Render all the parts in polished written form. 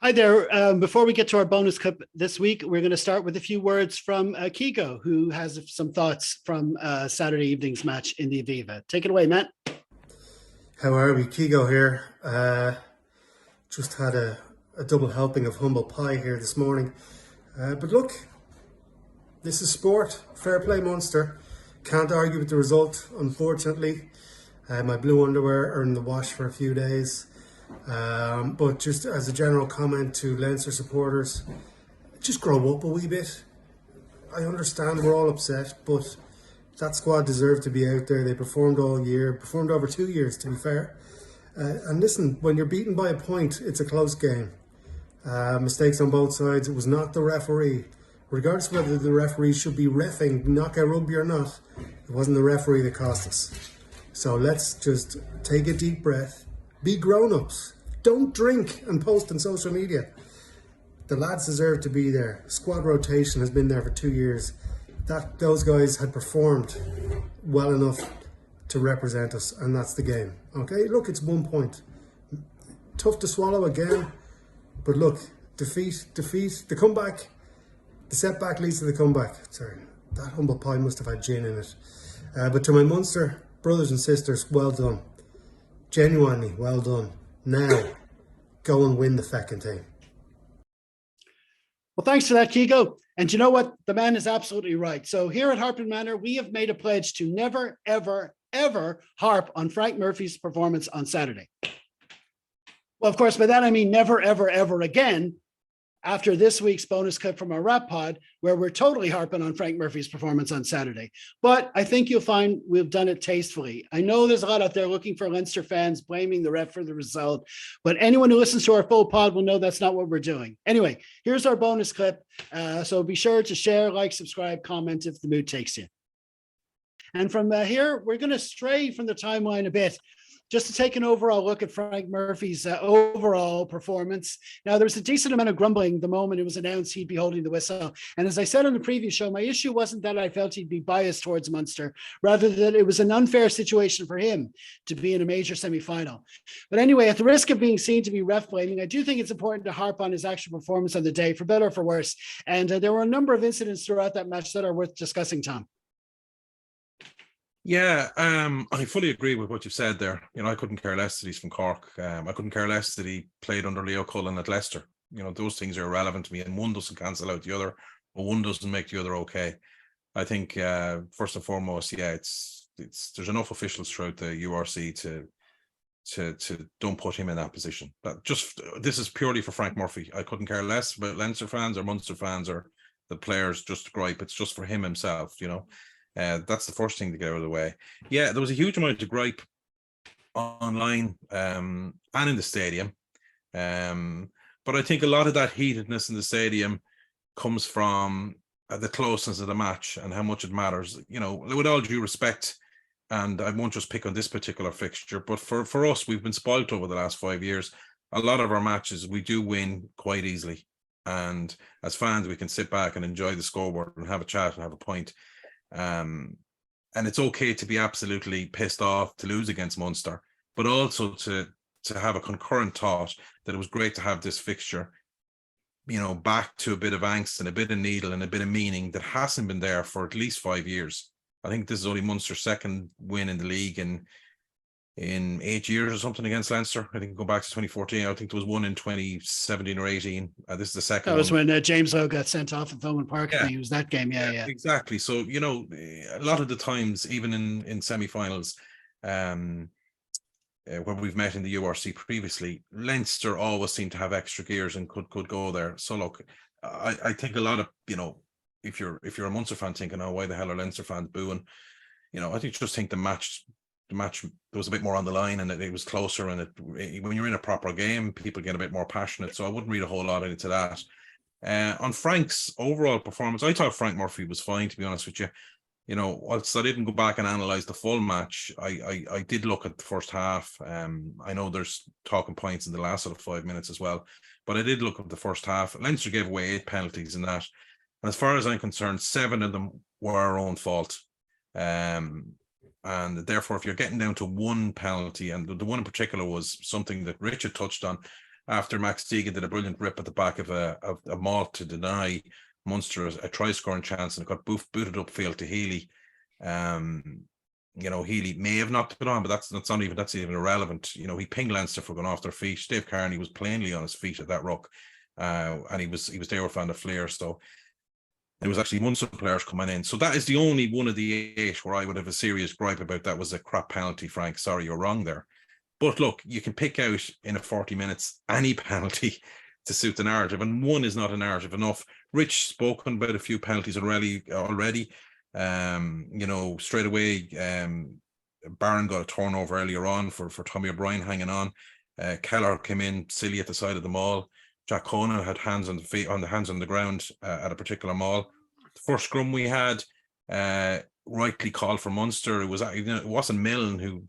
Hi there. Before we get to our bonus clip this week, we're going to start with a few words from Keego, who has some thoughts from Saturday evening's match in the Aviva. Take it away, Matt. How are we? Keego here. Just had a double helping of humble pie here this morning. But look, this is sport. Fair play, Munster. Can't argue with the result, unfortunately. My blue underwear are in the wash for a few days. But just as a general comment to Leinster supporters, just grow up a wee bit. I understand we're all upset, but that squad deserved to be out there. They performed all year, performed over 2 years, to be fair. And listen, when you're beaten by a point, it's a close game. Mistakes on both sides. It was not the referee. Regardless of whether the referee should be reffing knockout rugby or not, it wasn't the referee that cost us. So let's just take a deep breath. Be grown-ups. Don't drink and post on social media. The lads deserve to be there. Squad rotation has been there for 2 years. Those guys had performed well enough to represent us, and that's the game. Okay, look, it's 1 point. Tough to swallow again, but look, defeat, the comeback, the setback leads to the comeback. Sorry, that humble pie must have had gin in it. But to my Munster brothers and sisters, well done. Genuinely, well done. Now, go and win the feckin' thing. Well, thanks for that, Keego. And you know what? The man is absolutely right. So here at Harpin Manor, we have made a pledge to never, ever, ever harp on Frank Murphy's performance on Saturday. Well, of course, by that I mean never, ever, ever again, after this week's bonus clip from our rap pod, where we're totally harping on Frank Murphy's performance on Saturday. But I think you'll find we've done it tastefully. I know there's a lot out there looking for Leinster fans blaming the ref for the result, but anyone who listens to our full pod will know that's not what we're doing. Anyway, here's our bonus clip. So be sure to share, like, subscribe, comment if the mood takes you. And from here, we're going to stray from the timeline a bit, just to take an overall look at Frank Murphy's overall performance. Now, there was a decent amount of grumbling the moment it was announced he'd be holding the whistle. And as I said on the previous show, my issue wasn't that I felt he'd be biased towards Munster, rather that it was an unfair situation for him to be in a major semi-final. But anyway, at the risk of being seen to be ref blaming, I do think it's important to harp on his actual performance on the day, for better or for worse. And there were a number of incidents throughout that match that are worth discussing, Tom. Yeah, I fully agree with what you've said there. You know, I couldn't care less that he's from Cork. I couldn't care less that he played under Leo Cullen at Leicester. You know, those things are irrelevant to me, and one doesn't cancel out the other, or one doesn't make the other okay. I think first and foremost, yeah, it's there's enough officials throughout the URC to don't put him in that position. But just this is purely for Frank Murphy. I couldn't care less about Leinster fans or Munster fans or the players just gripe. It's just for him himself, you know. That's the first thing to get out of the way. Yeah, there was a huge amount of gripe online and in the stadium. But I think a lot of that heatedness in the stadium comes from the closeness of the match and how much it matters. You know, with all due respect, and I won't just pick on this particular fixture, but for us, we've been spoilt over the last 5 years. A lot of our matches, we do win quite easily. And as fans, we can sit back and enjoy the scoreboard and have a chat and have a point. And it's okay to be absolutely pissed off to lose against Munster, but also to have a concurrent thought that it was great to have this fixture, you know, back to a bit of angst and a bit of needle and a bit of meaning that hasn't been there for at least 5 years. I think this is only Munster's second win in the league in 8 years or something against Leinster. I think go back to 2014. I think there was one in 2017 or 18. This is the second. That was when James Lowe got sent off at Thomond Park. Yeah. It was that game. Yeah. Exactly. So, you know, a lot of the times, even in semi-finals, where we've met in the URC previously, Leinster always seem to have extra gears and could go there. So look, I think a lot of, you know, if you're a Munster fan thinking, oh, why the hell are Leinster fans booing? You know, I just think the match there was a bit more on the line and it was closer, and when you're in a proper game, people get a bit more passionate. So I wouldn't read a whole lot into that. On Frank's overall performance, I thought Frank Murphy was fine, to be honest with you. You know, whilst I didn't go back and analyze the full match, I did look at the first half. I know there's talking points in the last sort of 5 minutes as well, but I did look at the first half. Leinster gave away 8 penalties in that. And as far as I'm concerned, 7 of them were our own fault. And therefore, if you're getting down to one penalty, and the one in particular was something that Richard touched on, after Max Deegan did a brilliant rip at the back of a malt to deny Munster a try scoring chance, and it got booted upfield to Healy. Healy may have knocked it on, but that's even irrelevant. He pinged Leinster for going off their feet. Dave Kearney was plainly on his feet at that ruck, and he was there with Van der Fleer. So it was actually Munster players coming in. So that is the only one of the 8 where I would have a serious gripe about. That was a crap penalty, Frank. Sorry, you're wrong there. But look, you can pick out in a 40 minutes any penalty to suit the narrative, and one is not a narrative enough. Rich spoken about a few penalties already. Straight away, Barron got a turnover earlier on for Tommy O'Brien hanging on. Keller came in silly at the side of the maul. Jack Conan had hands on the ground at a particular maul. The first scrum we had, rightly called for Munster. It wasn't Milne who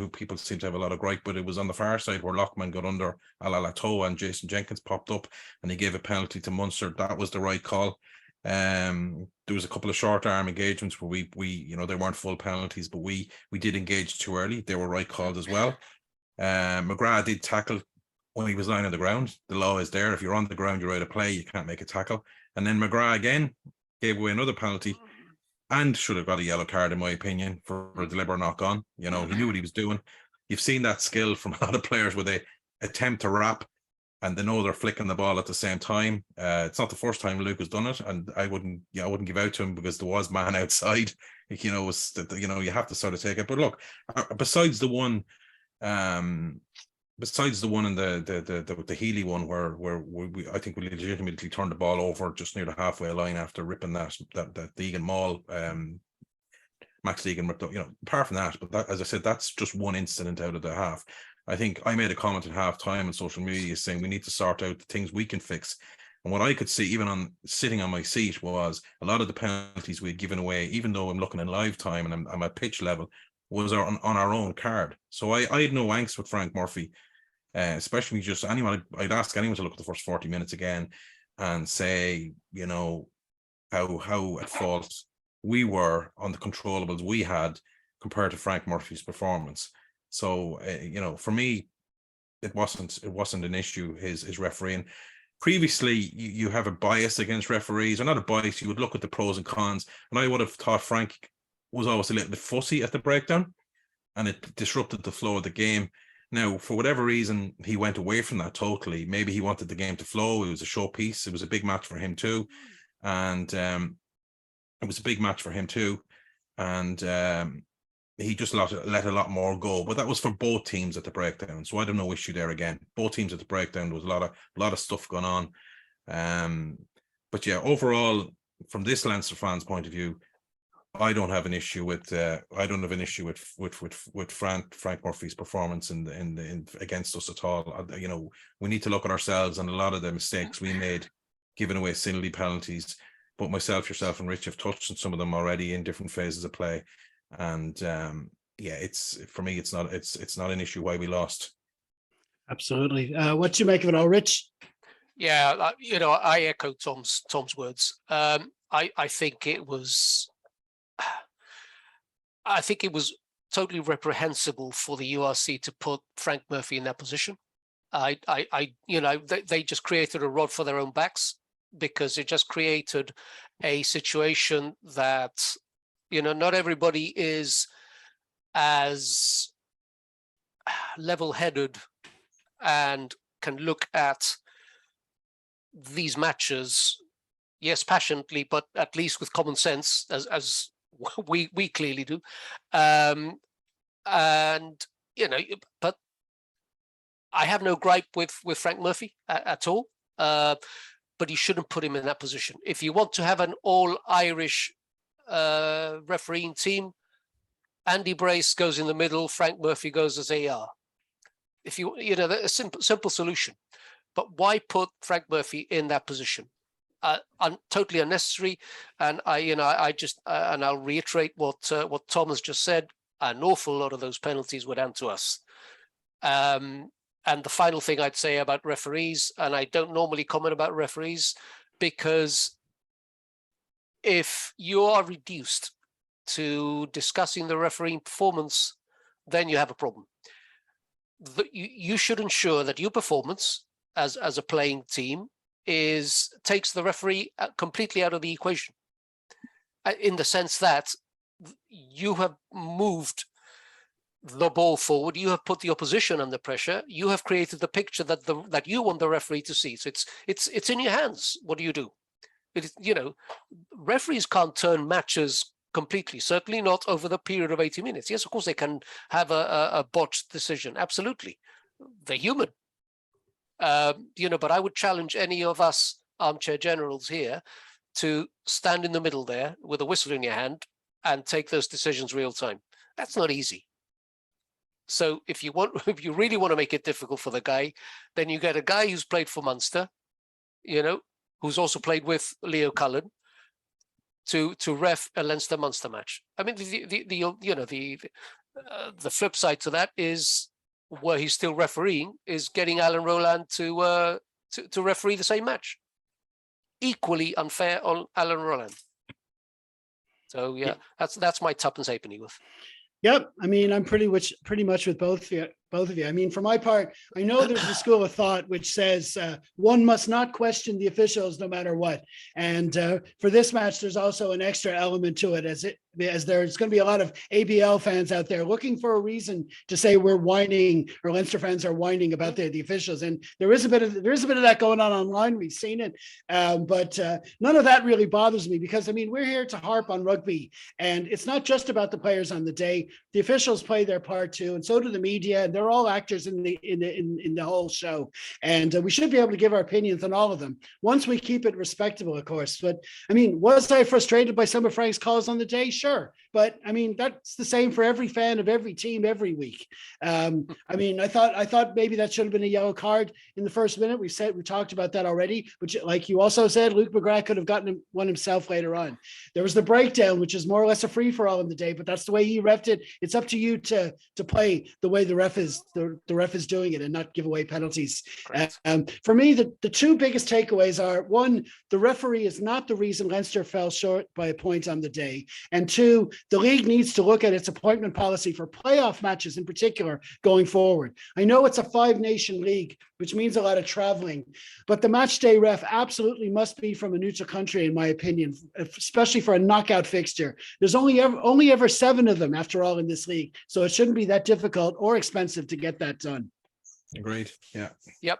people seem to have a lot of gripe, but it was on the far side where Lockman got under Alalato and Jason Jenkins popped up and he gave a penalty to Munster. That was the right call. There was a couple of short arm engagements where we they weren't full penalties, but we did engage too early. They were right calls as well. McGrath did tackle when he was lying on the ground. The law is there. If you're on the ground, you're out of play. You can't make a tackle. And then McGrath again gave away another penalty and should have got a yellow card, in my opinion, for a deliberate knock on. He knew what he was doing. You've seen that skill from a lot of players where they attempt to wrap and they know they're flicking the ball at the same time. It's not the first time Luke has done it, and I wouldn't give out to him because there was man outside. You have to sort of take it. But look, besides the one and the Healy one where we I think we legitimately turned the ball over just near the halfway line after ripping that Deegan maul. Max Deegan ripped up. Apart from that, but as I said, that's just one incident out of the half. I think I made a comment at half time on social media saying we need to sort out the things we can fix. And what I could see, even on sitting on my seat, was a lot of the penalties we had given away, even though I'm looking in live time and I'm at pitch level, was on our own card. So I had no angst with Frank Murphy, especially just anyone. I'd ask anyone to look at the first 40 minutes again and say, how at fault we were on the controllables we had compared to Frank Murphy's performance. So, for me, it wasn't an issue, his refereeing. Previously, you have a bias against referees, or not a bias, you would look at the pros and cons, and I would have thought Frank was always a little bit fussy at the breakdown, and it disrupted the flow of the game. Now, for whatever reason, he went away from that totally. Maybe he wanted the game to flow. It was a showpiece. It was a big match for him too. And he just let a lot more go, but that was for both teams at the breakdown. So I have no issue there again. Both teams at the breakdown, there was a lot of stuff going on. But yeah, overall, from this Leinster fans' point of view, I don't have an issue with Frank Murphy's performance in against us at all. We need to look at ourselves and a lot of the mistakes we made, giving away silly penalties. But myself, yourself, and Rich have touched on some of them already in different phases of play. And it's for me, it's not an issue why we lost. Absolutely. What do you make of it all, Rich? Yeah, I echo Tom's words. I think it was totally reprehensible for the URC to put Frank Murphy in that position. They just created a rod for their own backs, because it just created a situation that, not everybody is as level-headed and can look at these matches, yes, passionately, but at least with common sense, as we clearly do. But I have no gripe with Frank Murphy at all. But you shouldn't put him in that position. If you want to have an all-Irish refereeing team, Andy Brace goes in the middle, Frank Murphy goes as AR. If a simple solution. But why put Frank Murphy in that position? Totally unnecessary. And I'll reiterate what Tom has just said. An awful lot of those penalties were down to us. And the final thing I'd say about referees, and I don't normally comment about referees, because if you are reduced to discussing the refereeing performance, then you have a problem. You should ensure that your performance as a playing team takes the referee completely out of the equation, in the sense that you have moved the ball forward, you have put the opposition under pressure, you have created the picture that you want the referee to see. So it's in your hands. What do you do? Referees can't turn matches completely, certainly not over the period of 80 minutes. Yes, of course they can have a botched decision, absolutely, they're human. But I would challenge any of us armchair generals here to stand in the middle there with a whistle in your hand and take those decisions real time. That's not easy. So if you really want to make it difficult for the guy, then you get a guy who's played for Munster, who's also played with Leo Cullen, to ref a Leinster Munster match. I mean, the flip side to that is, where he's still refereeing, is getting Alan Rowland to referee the same match. Equally unfair on Alan Rowland. So yeah, that's my tuppence halfpenny with. Yep. I mean, I'm pretty much with both of you. I mean, for my part, I know there's a school of thought which says one must not question the officials no matter what. And for this match, there's also an extra element to it, as there's going to be a lot of ABL fans out there looking for a reason to say we're whining, or Leinster fans are whining about the officials. And there is a bit of that going on online. We've seen it, but none of that really bothers me, because I mean, we're here to harp on rugby, and it's not just about the players on the day. The officials play their part too, and so do the media, and they're all actors in the whole show. And we should be able to give our opinions on all of them, once we keep it respectable, of course. But I mean, was I frustrated by some of Frank's calls on the day? Sure. But I mean, that's the same for every fan of every team every week. I mean, I thought maybe that should have been a yellow card in the first minute. We talked about that already, but like you also said, Luke McGrath could have gotten one himself later on. There was the breakdown, which is more or less a free for all in the day, but that's the way he refed it. It's up to you to play the way the ref is doing it, and not give away penalties. For me, the two biggest takeaways are: one, the referee is not the reason Leinster fell short by a point on the day, and two, the league needs to look at its appointment policy for playoff matches in particular going forward. I know it's a 5-nation league, which means a lot of traveling, but the match day ref absolutely must be from a neutral country, in my opinion, especially for a knockout fixture. There's only ever 7 of them, after all, in this league, so it shouldn't be that difficult or expensive to get that done. Agreed. Yeah. Yep.